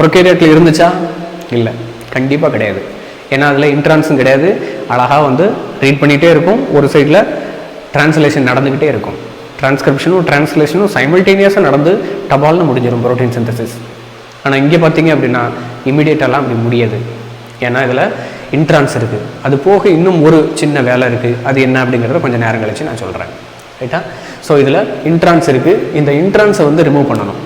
ப்ரோகேரியாட்டில் இருந்துச்சா? இல்லை, கண்டிப்பாக கிடையாது. ஏன்னா அதில் இன்ட்ரான்ஸும் கிடையாது. அழகாக வந்து ரீட் பண்ணிகிட்டே இருக்கும், ஒரு சைடில் டிரான்ஸ்லேஷன் நடந்துக்கிட்டே இருக்கும். டிரான்ஸ்கிரிப்ஷனும் டிரான்ஸ்லேஷனும் சைமல்டேனியஸாக நடந்து டபால்னு முடிஞ்சிடும் ப்ரோட்டீன் சிந்தசிஸ். ஆனால் இங்கே பார்த்தீங்க அப்படின்னா இமீடியட்டாலாம் அப்படி முடியாது. ஏன்னா இதில் இன்ட்ரான்ஸ் இருக்குது. அது போக இன்னும் ஒரு சின்ன வேலை இருக்குது. அது என்ன அப்படிங்கிறத கொஞ்சம் நேரம் கழிச்சு நான் சொல்கிறேன். ரைட்டா? ஸோ இதில் இன்ட்ரான்ஸ் இருக்குது. இந்த இன்ட்ரான்ஸை வந்து ரிமூவ் பண்ணணும்.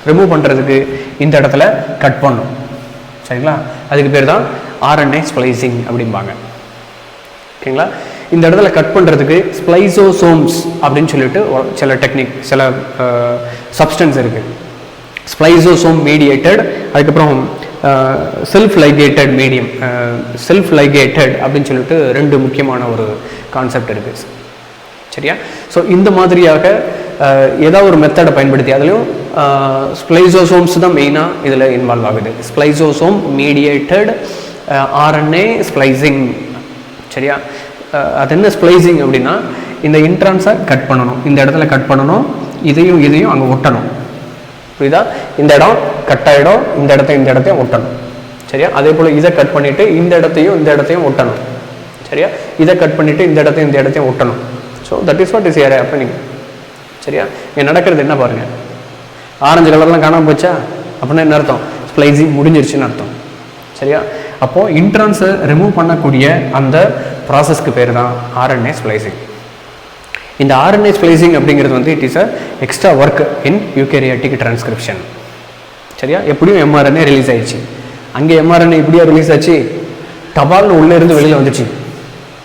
ரிமூவ் பண்ணுறதுக்கு இந்த இடத்துல கட் பண்ணணும். சரிங்களா? அதுக்கு பேர் தான் RNA splicing அப்படிம்பாங்க. ஓகேங்களா? இந்த இடத்துல கட் பண்ணுறதுக்கு ஸ்ப்ளைசோசோம்ஸ் அப்படின்னு சொல்லிட்டு சில டெக்னிக், சில சப்ஸ்டன்ஸ் இருக்குது. ஸ்ப்ளைசோசோம் மீடியேட்டட், அதுக்கப்புறம் செல்ஃப் லைகேட்டட் மீடியம், செல்ஃப் லைகேட்டட் அப்படின்னு சொல்லிட்டு ரெண்டு முக்கியமான ஒரு கான்செப்ட் இருக்குது. சரியா? ஸோ இந்த மாதிரியாக ஏதாவது ஒரு மெத்தடை பயன்படுத்தி அதுலேயும் ஸ்ப்ளைசோசோம்ஸ் தான் மெயினாக இதில் இன்வால்வ் ஆகுது. ஸ்ப்ளைசோசோம் மீடியேட்டட் RNA ஸ்ப்ளைசிங். சரியா? அது என்ன ஸ்ப்ளைசிங் அப்படின்னா இந்த இன்ட்ரான்ஸை கட் பண்ணணும், இந்த இடத்துல கட் பண்ணணும், இதையும் அங்கே ஒட்டணும். புரியுதா? இந்த இடம் கட் ஆகிடும், இந்த இடத்தையும் ஒட்டணும். சரியா? அதே போல் இதை கட் பண்ணிவிட்டு இந்த இடத்தையும் ஒட்டணும். சரியா? இதை கட் பண்ணிவிட்டு இந்த இடத்தையும் ஒட்டணும். So that is what is here happening. சரியா? இங்கே நடக்கிறது என்ன பாருங்கள், ஆரஞ்சு கலர்லாம் காணாமல் போச்சா? அப்படின்னா என்ன அர்த்தம்? ஸ்ப்ளைசிங் முடிஞ்சிருச்சுன்னு அர்த்தம். சரியா? அப்போது இன்ட்ரான்ஸை ரிமூவ் பண்ணக்கூடிய அந்த ப்ராசஸ்க்கு பேர் தான் ஆர்என்ஏ ஸ்ப்ளைசிங். இந்த ஆர்என்ஏ ஸ்ப்ளைசிங் அப்படிங்கிறது வந்து it is a extra work in eukaryotic transcription. சரியா? எப்படியும் mRNA ரிலீஸ் ஆயிடுச்சு. அங்கே mRNA இப்படியா ரிலீஸ் ஆச்சு? டபால்னு உள்ளே இருந்து வெளியில் வந்துச்சு.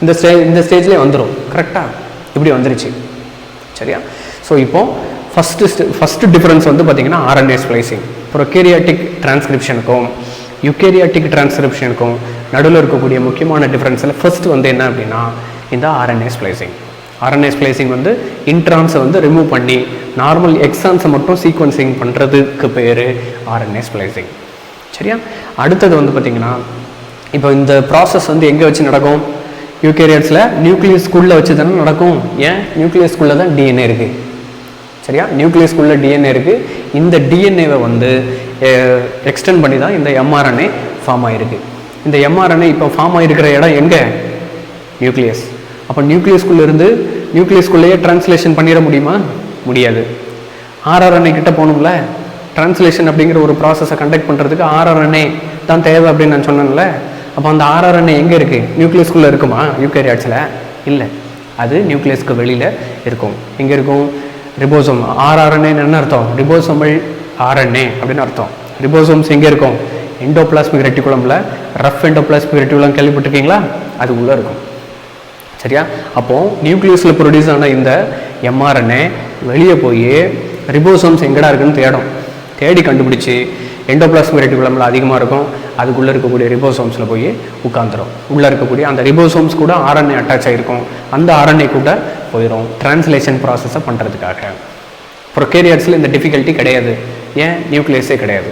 இந்த ஸ்டேஜ்லேயே வந்துடும். கரெக்டாக இப்படி வந்துருச்சு. சரியா? ஸோ இப்போது ஃபஸ்ட்டு டிஃப்ரென்ஸ் வந்து பார்த்திங்கன்னா ஆர்என்ஏ ஸ்ப்ளைசிங். ப்ரொகேரியாட்டிக் டிரான்ஸ்கிரிப்ஷனுக்கும் யூகேரியாட்டிக் டிரான்ஸ்கிரிப்ஷனுக்கும் நடுவில் இருக்கக்கூடிய முக்கியமான டிஃப்ரென்ஸில் ஃபர்ஸ்ட் வந்து என்ன அப்படின்னா இந்த ஆர்என்ஏ ஸ்ப்ளைசிங். ஆர்என்ஏ ஸ்ப்ளைசிங் வந்து இன்ட்ரான்ஸை வந்து ரிமூவ் பண்ணி நார்மல் எக்ஸான்ஸை மட்டும் சீக்வன்சிங் பண்ணுறதுக்கு பேர் ஆர்என்ஏ ஸ்ப்ளைசிங். சரியா? அடுத்தது வந்து பார்த்திங்கன்னா இப்போ இந்த ப்ராசஸ் வந்து எங்கே வச்சு நடக்கும்? யூகேரியாட்ஸில் நியூக்ளியஸ்குள்ளே வச்சு தானே நடக்கும். ஏன்? நியூக்ளியஸ்குள்ளே தான் டிஎன்ஏ இருக்குது. சரியா? நியூக்ளியஸ்குள்ளே டிஎன்ஏ இருக்குது. இந்த டிஎன்ஏவை வந்து எக்ஸ்டெண்ட் பண்ணி தான் இந்த mRNA ஃபார்ம் ஆகிருக்கு. இந்த mRNA இப்போ ஃபார்ம் ஆகிருக்கிற இடம் எங்கே? நியூக்ளியஸ். அப்போ நியூக்ளியஸ்குள்ளேயே டிரான்ஸ்லேஷன் பண்ணிட முடியுமா? முடியாது. rRNA கிட்ட போகணும்ல. டிரான்ஸ்லேஷன் அப்படிங்கிற ஒரு ப்ராசஸை கண்டக்ட் பண்ணுறதுக்கு rRNA தான் தேவை அப்படின்னு நான் சொன்னேன்ல. அப்போ அந்த rRNA எங்கே இருக்குது? நியூக்ளியஸ்குள்ளே இருக்குமா யூகேரியாட்ஸில்? இல்லை, அது நியூக்ளியஸ்க்கு வெளியில் இருக்கும். எங்கே இருக்கும்? ரிபோசோம். rRNA என்ன அர்த்தம்? ரிபோசோமல் RNA அப்படின்னு அர்த்தம். ரிபோசோம்ஸ் எங்கே இருக்கும்? எண்டோபிளாஸ்மிக் ரெட்டிகுலமில். ரஃப் எண்டோபிளாஸ்மிக் ரெட்டிகுலம் கேள்விப்பட்டிருக்கீங்களா? அது உள்ளே இருக்கும். சரியா? அப்போது நியூக்ளியஸில் ப்ரொடியூஸ் ஆன இந்த mRNA வெளியே போய் ரிபோசோம்ஸ் எங்கடா இருக்குன்னு தேடி கண்டுபிடிச்சி எண்டோபிளாஸ்மிக் ரெட்டிகுலமில் அதிகமாக இருக்கும். அதுக்குள்ளே இருக்கக்கூடிய ரிபோசோம்ஸில் போய் உட்காந்துரும். உள்ளே இருக்கக்கூடிய அந்த ரிபோசோம்ஸ் கூட RNA அட்டாச் ஆகிருக்கும். அந்த RNA கூட போயிடும் டிரான்ஸ்லேஷன் ப்ராசஸை பண்ணுறதுக்காக. ப்ரொகேரியாட்ஸில் இந்த டிஃபிகல்ட்டி கிடையாது. ஏன்? நியூக்ளியஸே கிடையாது.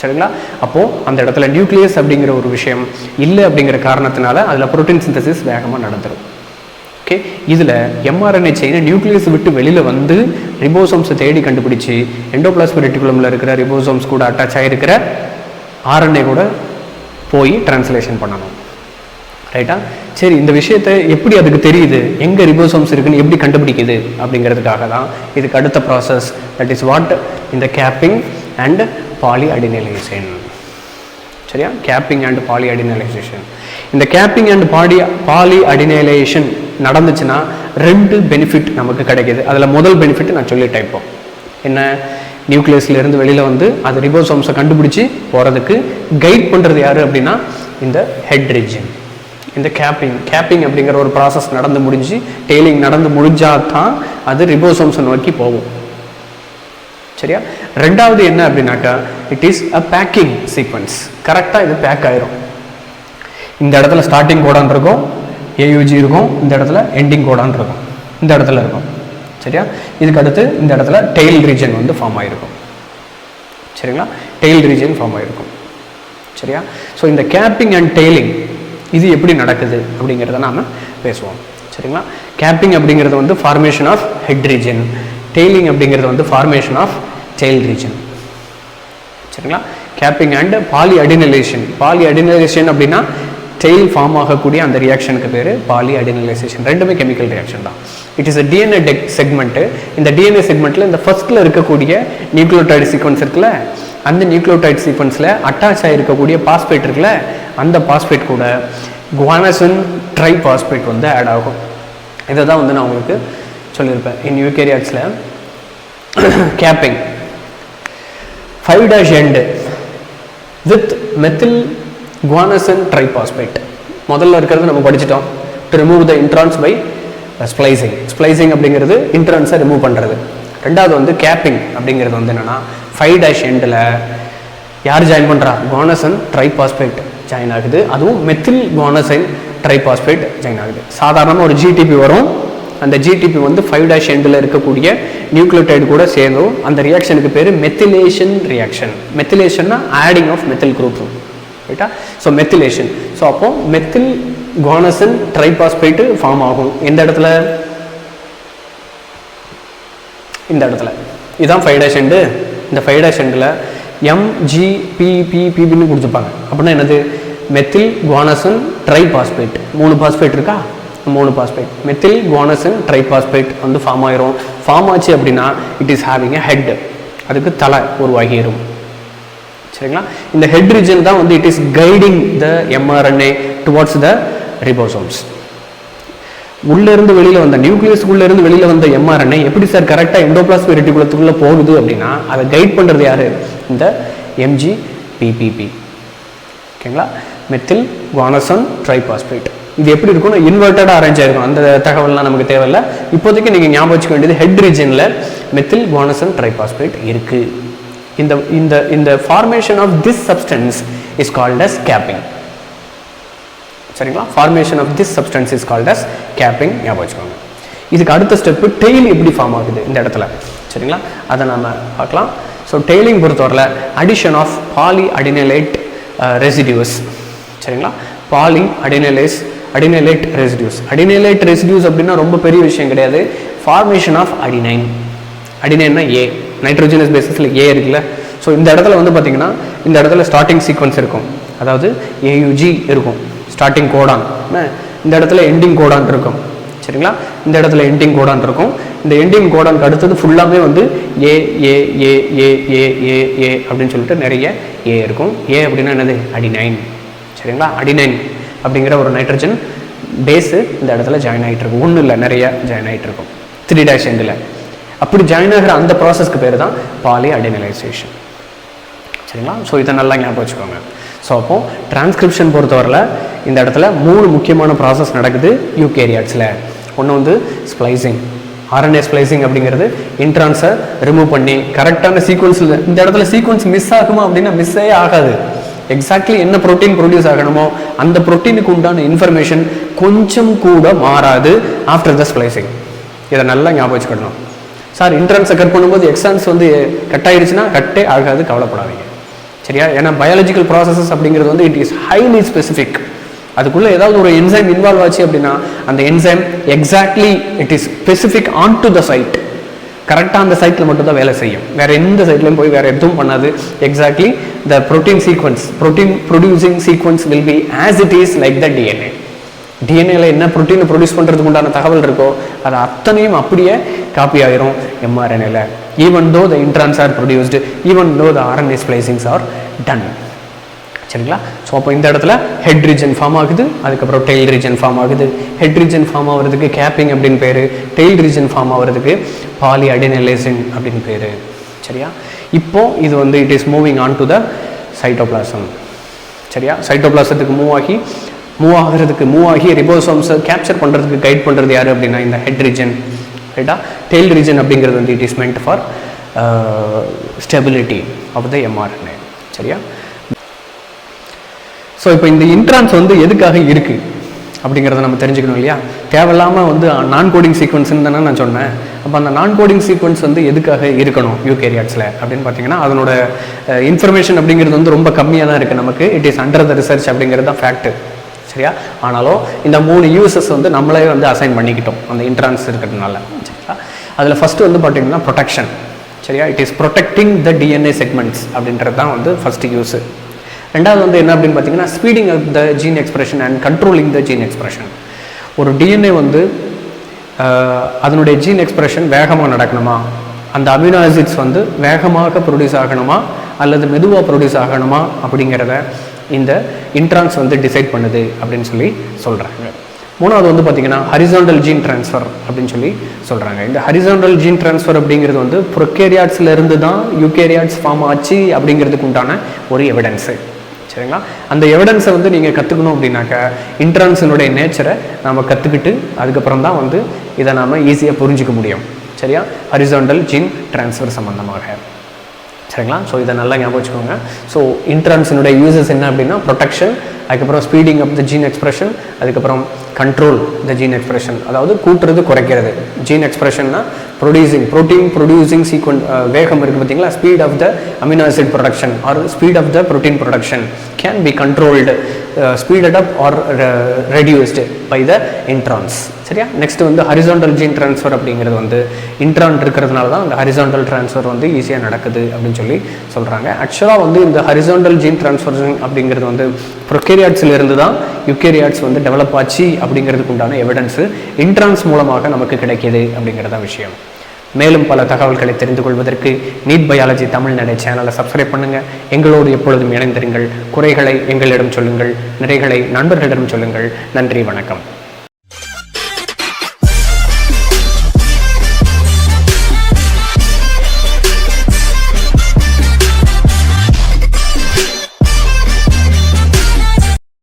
சரிங்களா? அப்போது அந்த இடத்துல நியூக்ளியஸ் அப்படிங்கிற ஒரு விஷயம் இல்லை அப்படிங்கிற காரணத்தினால அதில் புரோட்டீன் சிந்தசிஸ் வேகமாக நடந்துடும். ஓகே, இதில் mRNA செயினை நியூக்ளியஸ் விட்டு வெளியில் வந்து ரிபோசோம்ஸை தேடி கண்டுபிடிச்சி எண்டோபிளாஸ்மிக் ரெட்டிகுலமில் இருக்கிற ரிபோசோம்ஸ் கூட அட்டாச் ஆகிருக்கிற RNA கூட போய் டிரான்ஸ்லேஷன் பண்ணணும். ரைட்டா? சரி, இந்த விஷயத்தை எப்படி அதுக்கு தெரியுது, எங்கே ரிபோசோம்ஸ் இருக்குன்னு எப்படி கண்டுபிடிக்குது அப்படிங்கிறதுக்காக தான் இதுக்கு அடுத்த ப்ராசஸ், தட் இஸ் வாட் இந்த கேப்பிங் அண்ட் பாலிஅடினைலேஷன். சரியா? Capping and polyadenylation. இந்த கேப்பிங் அண்ட் பாலிஅடினைலேஷன் நடந்துச்சுன்னா ரெண்டு பெனிஃபிட் நமக்கு கிடைக்கிது. அதில் முதல் பெனிஃபிட் நான் சொல்லிட்டேன். இப்போ என்ன? நியூக்ளியஸ்லேருந்து வெளியில் வந்து அது ரிபோசோம்ஸை கண்டுபிடிச்சி போகிறதுக்கு கைட் பண்ணுறது யார் அப்படின்னா இந்த ஹெட் ரீஜன். இந்த கேப்பிங் அப்படிங்கிற ஒரு ப்ராசஸ் நடந்து முடிஞ்சு டெய்லிங் நடந்து முடிஞ்சால் தான் அது ரிபோசோம்ஸை நோக்கி போகும். சரியா? ரெண்டாவது என்ன அப்படின்னாக்கா it is a packing sequence. கரெக்டாக இது பேக் ஆயிரும். இந்த இடத்துல ஸ்டார்டிங் கோடான் இருக்கும், ஏயுஜி இருக்கும், இந்த இடத்துல எண்டிங் கோடான் இருக்கும், இந்த இடத்துல இருக்கும். சரியா? இதுக்கு அடுத்து இந்த இடத்துல டெயில் ரீஜன் வந்து ஃபார்ம் ஆகிருக்கும். சரிங்களா? டெயில் ரீஜன் ஃபார்ம் ஆகிருக்கும். சரியா? ஸோ இந்த கேப்பிங் அண்ட் டெய்லிங் இது எப்படி நடக்குது அப்படிங்கிறத நாம் பேசுவோம். சரிங்களா? கேப்பிங் அப்படிங்கிறது வந்து ஃபார்மேஷன் ஆஃப் ஹெட் ரீஜன், டெய்லிங் அப்படிங்கிறது வந்து ஃபார்மேஷன் ஆஃப் டெயில் ரீஜன். சரிங்களா? கேப்பிங் அண்ட் பாலிஅடினைலேஷன் அப்படின்னா டெயில் ஃபார்ம் ஆகக்கூடிய அந்த ரியாக்ஷனுக்கு பேர் பாலிஅடினைலேஷன். ரெண்டுமே கெமிக்கல் ரியாக்ஷன் தான். It is a DNA segment. இந்த டிஎன்ஏ செக்மெண்ட்டில் இந்த ஃபர்ஸ்ட்டில் இருக்கக்கூடிய நியூக்ளியோடைடு சீக்வன்ஸ் இருக்குல்ல, அந்த நியூக்ளியோடைடு சீக்வன்ஸில் அட்டாச் ஆகிருக்கக்கூடிய பாஸ்பேட் இருக்குல்ல, அந்த பாஸ்பேட் கூட குவானசின் ட்ரைபாஸ்பேட் வந்து ஆட் ஆகும். இதை தான் வந்து நான் உங்களுக்கு சொல்லியிருப்பேன். இன் யூகேரியாட்ஸில் capping 5' end with methyl guanosine triphosphate. முதல்ல இருக்கிறது நம்ம படிச்சிட்டோம். To remove the introns by splicing அப்படிங்கிறது இன்ட்ரான்ஸை ரிமூவ் பண்ணுறது. ரெண்டாவது வந்து கேப்பிங் அப்படிங்கிறது வந்து என்னென்னா 5' endல யார் ஜாயின் பண்ணுறா? குவானோசின் ட்ரைபாஸ்பேட் ஜாயின் ஆகுது. அதுவும் மெத்தில் குவானோசின் ட்ரைபாஸ்பேட் ஜாயின் ஆகுது. சாதாரணமாக ஒரு ஜிடிபி வரும். அந்த ஜிடிபி வந்து 5' endல இருக்கக்கூடிய நியூக்ளியோடைடு கூட சேர்ந்தும் அந்த ரியாக்ஷனுக்கு பேர் மெத்திலேஷன் ரியாக்ஷன். மெத்திலேஷன்னா ஆடிங் ஆஃப் மெத்தில் குரூப். ரைட்டா? So methylation. ஸோ அப்போது மெத்தில் குவானோசின் ட்ரைபாஸ்பேட்டு ஃபார்ம் ஆகும். எந்த இடத்துல? இந்த இடத்துல. இதுதான் 5' end. இந்த 5' endல MGPPPன்னு கொடுத்துருப்பாங்க. அப்படின்னா என்னது? Methyl guanosine triphosphate. 3 பாஸ்பேட் இருக்கா? 3 பாஸ்பேட் மெத்தில் குவானோசின் ட்ரைபாஸ்பேட் வந்து ஃபார்ம் ஆயிரும். ஃபார்ம் ஆச்சு அப்படின்னா it is having a head. அதுக்கு தலை உருவாகிடும். சரிங்களா? இந்த ஹெட் ரீஜன் தான் வந்து it is guiding the mRNA towards the ribosomes. உள்ளேருந்து வெளியில் வந்த நியூக்ளியஸ்க்குள்ளேருந்து வெளியில் வந்த mRNA எப்படி சார் கரெக்டாக எண்டோபிளாஸ்மிக் ரெட்டிகுலத்துக்குள்ளே போகுது அப்படின்னா அதை கைட் பண்ணுறது யார்? இந்த MGPPP. ஓகேங்களா? Methyl guanosine triphosphate. இது எப்படி இருக்கும்னா இன்வெர்ட்டடாக அரேஞ்ச் ஆகிருக்கும். அந்த தகவல்லாம் நமக்கு தேவையில்லை. இப்போதைக்கு நீங்கள் ஞாபகம் வச்சுக்க வேண்டியது ஹெட் ரீஜனில் மெத்தில் குவானோசோன் ட்ரைபாஸ்பேட் இருக்குது. இந்த இந்த இந்த formation of this substance is called as capping. சரிங்களா? Formation of this substance is called as capping. ஞாபகம் வச்சுக்கோங்க. இதுக்கு அடுத்த ஸ்டெப்பு டெய்ல் எப்படி ஃபார்ம் ஆகுது இந்த இடத்துல. சரிங்களா? அதை நம்ம பார்க்கலாம். ஸோ டெய்லிங் பொறுத்தவரையில் அடிஷன் ஆஃப் பாலிஅடினைலேட் ரெசிடியூஸ். சரிங்களா? அடினைலேட் ரெசிடியூஸ். அடினைலேட் ரெசிடியூஸ் அப்படின்னா ரொம்ப பெரிய விஷயம் கிடையாது. Formation of adenine. அடினைன்னா ஏ, நைட்ரோஜனஸ் பேசிஸில் ஏ இருக்குல்ல. ஸோ இந்த இடத்துல வந்து பார்த்தீங்கன்னா இந்த இடத்துல ஸ்டார்டிங் சீக்வன்ஸ் இருக்கும், அதாவது AUG இருக்கும், ஸ்டார்டிங் கோடான். இந்த இடத்துல எண்டிங் கோடான் இருக்கும். சரிங்களா? இந்த இடத்துல எண்டிங் கோடான் இருக்கும். இந்த எண்டிங் கோடானுக்கு அடுத்தது ஃபுல்லாமே வந்து ஏ ஏ ஏ ஏ ஏ ஏ ஏ அப்படின்னு சொல்லிட்டு நிறைய ஏ இருக்கும். ஏ அப்படின்னா என்னது? அடினைன். சரிங்களா? அடினைன் அப்படிங்கிற ஒரு நைட்ரஜன் பேஸு இந்த இடத்துல ஜாயின் ஆகிட்டு இருக்கும். ஒன்றும் இல்லை, நிறைய ஜாயின் ஆகிட்டு இருக்கும் 3' எண்டில். அப்படி ஜாயின் ஆகிற அந்த ப்ராசஸ்க்கு பேர் தான் பாலிஅடினைலேஷன். சரிங்களா? ஸோ இதை நல்லா ஞாபகம் வச்சுக்கோங்க. ஸோ அப்போது டிரான்ஸ்கிரிப்ஷன் பொறுத்தவரையில் இந்த இடத்துல 3 முக்கியமான ப்ராசஸ் நடக்குது யூகேரியாட்ஸில். ஒன்று வந்து ஸ்ப்ளைசிங். RNA ஸ்ப்ளைசிங் அப்படிங்கிறது இன்ட்ரான்ஸை ரிமூவ் பண்ணி கரெக்டான சீக்வன்ஸில், இந்த இடத்துல சீக்வன்ஸ் மிஸ் ஆகுமா அப்படின்னா மிஸ்ஸே ஆகாது. எக்ஸாக்ட்லி என்ன ப்ரோட்டீன் ப்ரொடியூஸ் ஆகணுமோ அந்த ப்ரோட்டீனுக்கு உண்டான இன்ஃபர்மேஷன் கொஞ்சம் கூட மாறாது ஆஃப்டர் த ஸ்ப்ளைசிங். இதை நல்லா ஞாபகம் வச்சுக்கணும். சார் இன்ட்ரான்ஸை கட் பண்ணும்போது எக்ஸான்ஸ் வந்து கட் ஆகிடுச்சுன்னா கட்டே ஆகாது, கவலைப்படாதீங்க. சரியா? ஏன்னா பயாலஜிக்கல் ப்ராசஸஸ் அப்படிங்கிறது வந்து இட் இஸ் ஹைலி ஸ்பெசிஃபிக். அதுக்குள்ளே ஏதாவது ஒரு என்சைம் இன்வால்வ் ஆச்சு அப்படின்னா அந்த enzyme exactly it is specific on to the site. கரெக்டாக அந்த சைட்டில் மட்டும் தான் வேலை செய்யும். வேறு எந்த சைட்லையும் போய் வேறு எதுவும் பண்ணாது. Exactly the protein sequence, protein producing sequence will be as it is like the DNA. டிஎன்ஏல என்ன ப்ரோட்டீனை ப்ரொடியூஸ் பண்ணுறதுக்கு உண்டான தகவல் இருக்கோ அது அத்தனையும் அப்படியே காப்பி ஆகிரும் mRNAல. Even though the introns are produced, even though the RNA splicings are done. சரிங்களா? ஸோ அப்போ இந்த இடத்துல ஹெட் ரீஜன் ஃபார்ம் ஆகுது, அதுக்கப்புறம் டெயில் ரீஜன் ஃபார்ம் ஆகுது. ஹெட் ரீஜன் ஃபார்ம் ஆகிறதுக்கு கேப்பிங் அப்படின்னு பேர், டெயில் ரீஜன் ஃபார்ம் ஆகிறதுக்கு பாலிஅடினைலேஷன் அப்படின்னு பேர். சரியா? இப்போ இது வந்து it is moving on to the cytoplasm. சரியா? சைட்டோபிளாசத்துக்கு மூவ் ஆகி ரிபோசோம்ஸை கேப்சர் பண்ணுறதுக்கு கைட் பண்ணுறது யார் அப்படின்னா இந்த ஹெட் ரீஜன். ரைட்டா? டெயில் ரீஜன் அப்படிங்கிறது வந்து it is meant for stability of the mRNA. சரியா? ஸோ இப்போ இந்த இன்ட்ரான்ஸ் வந்து எதுக்காக இருக்குது அப்படிங்கிறத நம்ம தெரிஞ்சுக்கணும் இல்லையா? தேவையில்லாமல் வந்து நான் கோடிங் சீக்வன்ஸ்ன்னு தானே நான் சொன்னேன். அப்போ அந்த நான் கோடிங் சீக்வன்ஸ் வந்து எதுக்காக இருக்கணும் யூகேரியாட்ஸில் அப்படின்னு பார்த்தீங்கன்னா அதனோட இன்ஃபர்மேஷன் அப்படிங்கிறது வந்து ரொம்ப கம்மியாக தான் இருக்குது நமக்கு. It is under the research அப்படிங்கிறது தான் ஃபேக்ட்டு. சரியா? ஆனாலும் இந்த 3 யூசஸ் வந்து நம்மளே வந்து அசைன் பண்ணிக்கிட்டோம் அந்த இன்ட்ரான்ஸ் இருக்கிறதுனால. சரியா? அதில் ஃபஸ்ட்டு வந்து பார்த்தீங்கன்னா ப்ரொடெக்ஷன். சரியா? It is protecting the DNA segments அப்படின்றது தான் வந்து ஃபஸ்ட்டு யூஸு. ரெண்டாவது வந்து என்ன அப்படின்னு பார்த்தீங்கன்னா speeding up the gene expression and controlling the gene expression. ஒரு DNA வந்து அதனுடைய ஜீன் எக்ஸ்பிரஷன் வேகமாக நடக்கணுமா, அந்த அமினோ ஆசிட்ஸ் வந்து வேகமாக ப்ரொடியூஸ் ஆகணுமா அல்லது மெதுவாக ப்ரொடியூஸ் ஆகணுமா அப்படிங்கிறத இந்த இன்ட்ரான்ஸ் வந்து டிசைட் பண்ணுது அப்படின்னு சொல்லி சொல்கிறாங்க. மூணாவது வந்து பார்த்திங்கன்னா ஹரிசாண்டல் ஜீன் ட்ரான்ஸ்ஃபர் அப்படின்னு சொல்லி சொல்கிறாங்க. இந்த ஹரிசாண்டல் ஜீன் ட்ரான்ஸ்ஃபர் அப்படிங்கிறது வந்து ப்ரொகேரியாட்ஸ்லேருந்து தான் யூகேரியாட்ஸ் ஃபார்ம் ஆச்சு அப்படிங்கிறதுக்கு உண்டான ஒரு எவிடன்ஸு. சரிங்களா? அந்த எவிடன்ஸை வந்து நீங்கள் கற்றுக்கணும் அப்படின்னாக்கா இன்ட்ரான்ஸினுடைய நேச்சரை நம்ம கற்றுக்கிட்டு அதுக்கப்புறம் தான் வந்து இதை நாம் ஈஸியாக புரிஞ்சிக்க முடியும். சரியா? ஹரிசாண்டல் ஜீன் ட்ரான்ஸ்ஃபர் சம்மந்தமாக. சரிங்களா? ஸோ இதை நல்லா ஞாபகம் வச்சுக்கோங்க. ஸோ இன்ட்ரான்ஸினுடைய யூசஸ் என்ன அப்படின்னா ப்ரொடெக்ஷன், அதுக்கப்புறம் speeding up the gene expression, அதுக்கப்புறம் கண்ட்ரோல் த ஜீன் எக்ஸ்பிரஷன், அதாவது கூட்டுறது குறைக்கிறது. ஜீன் எக்ஸ்பிரஷன்னா ப்ரொடியூசிங் ப்ரோட்டீன் ப்ரொடியூசிங் வேகம் இருக்குது பார்த்தீங்களா? Speed of the amino acid production or speed of the protein production can be controlled, speeded up or reduced by the introns. சரியா? Next வந்து horizontal gene transfer அப்படிங்கிறது வந்து இன்ட்ரான் இருக்கிறதுனால தான் அந்த ஹரிசாண்டல் ட்ரான்ஸ்ஃபர் வந்து ஈஸியாக நடக்குது அப்படின்னு சொல்லி சொல்கிறாங்க. ஆக்சுவலாக வந்து இந்த ஹரிசாண்டல் ஜீன் ட்ரான்ஸ்ஃபர் அப்படிங்கிறது வந்து ப்ரொகேரியாட்ஸில் இருந்து தான் யூகேரியாட்ஸ் வந்து டெவலப் ஆச்சு அப்படிங்கிறதுக்கு உண்டான எவிடன்ஸு இன்ட்ரான்ஸ் மூலமாக நமக்கு கிடைக்கிது அப்படிங்கிறத விஷயம். மேலும் பல தகவல்களை தெரிந்து கொள்வதற்கு நீட் பயாலஜி தமிழ்நடை சேனலை சப்ஸ்கிரைப் பண்ணுங்கள். எங்களோடு எப்பொழுதும் இணைந்திருங்கள். குறைகளை எங்களிடம் சொல்லுங்கள், நிறைகளை நண்பர்களிடம் சொல்லுங்கள். நன்றி, வணக்கம்.